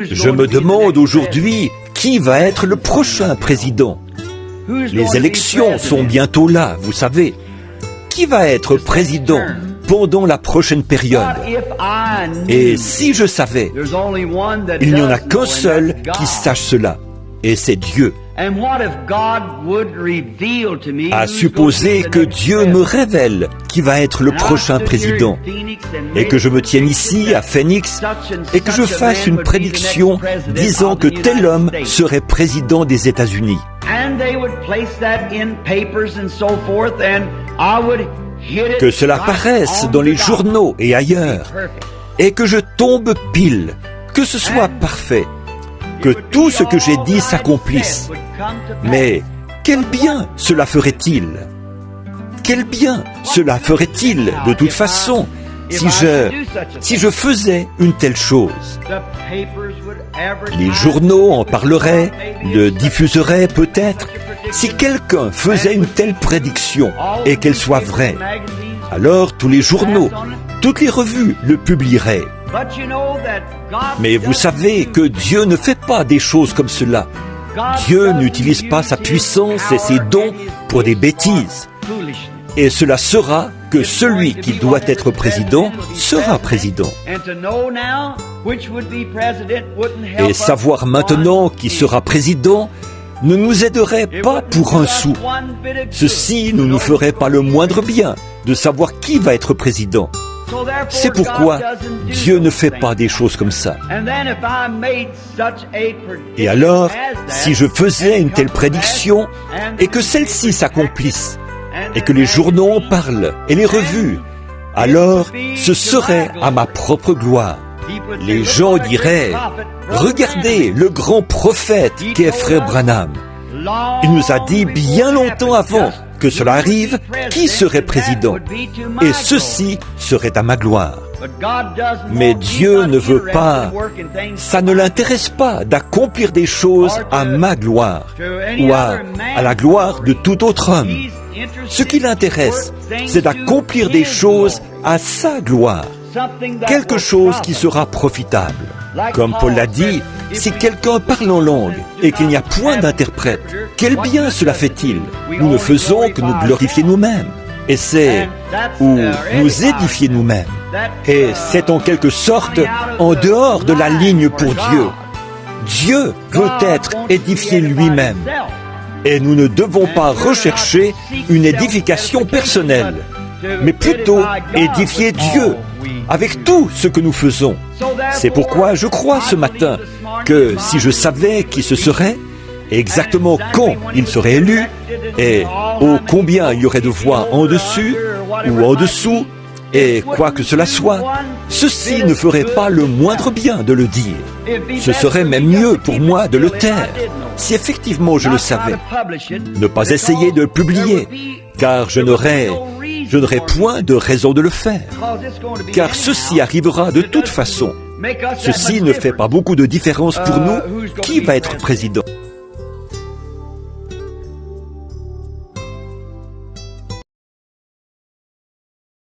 Je me demande aujourd'hui qui va être le prochain président. Les élections sont bientôt là, vous savez. Qui va être président pendant la prochaine période? Et si je savais, il n'y en a qu'un seul qui sache cela, et c'est Dieu. À supposer que Dieu me révèle qui va être le prochain président, et que je me tienne ici à Phoenix, et que je fasse une prédiction disant que tel homme serait président des États-Unis. Que cela paraisse dans les journaux et ailleurs, et que je tombe pile, que ce soit parfait, que tout ce que j'ai dit s'accomplisse. Mais quel bien cela ferait-il? Quel bien cela ferait-il de toute façon si je faisais une telle chose? Les journaux en parleraient, le diffuseraient peut-être. Si quelqu'un faisait une telle prédiction et qu'elle soit vraie, alors tous les journaux, toutes les revues le publieraient. Mais vous savez que Dieu ne fait pas des choses comme cela. Dieu n'utilise pas sa puissance et ses dons pour des bêtises. Et cela sera que celui qui doit être président sera président. Et savoir maintenant qui sera président ne nous aiderait pas pour un sou. Ceci ne nous ferait pas le moindre bien de savoir qui va être président. C'est pourquoi Dieu ne fait pas des choses comme ça. Et alors, si je faisais une telle prédiction et que celle-ci s'accomplisse, et que les journaux en parlent et les revues, alors ce serait à ma propre gloire. Les gens diraient, regardez le grand prophète qu'est Frère Branham. Il nous a dit bien longtemps avant que cela arrive, qui serait président. Et ceci serait à ma gloire. Mais Dieu ne veut pas, ça ne l'intéresse pas d'accomplir des choses à ma gloire ou à la gloire de tout autre homme. Ce qui l'intéresse, c'est d'accomplir des choses à sa gloire, quelque chose qui sera profitable. Comme Paul l'a dit, si quelqu'un parle en langue et qu'il n'y a point d'interprète, quel bien cela fait-il? Nous ne faisons que nous glorifier nous-mêmes. Et c'est ou nous édifier nous-mêmes. Et c'est en quelque sorte en dehors de la ligne pour Dieu. Dieu veut être édifié lui-même. Et nous ne devons pas rechercher une édification personnelle, mais plutôt édifier Dieu avec tout ce que nous faisons. C'est pourquoi je crois ce matin que si je savais qui ce serait, exactement quand il serait élu, et combien il y aurait de voix en dessus ou en dessous, et quoi que cela soit, ceci ne ferait pas le moindre bien de le dire. Ce serait même mieux pour moi de le taire, si effectivement je le savais. Ne pas essayer de le publier, car je n'aurais point de raison de le faire, car ceci arrivera de toute façon. Ceci ne fait pas beaucoup de différence pour nous qui va être président.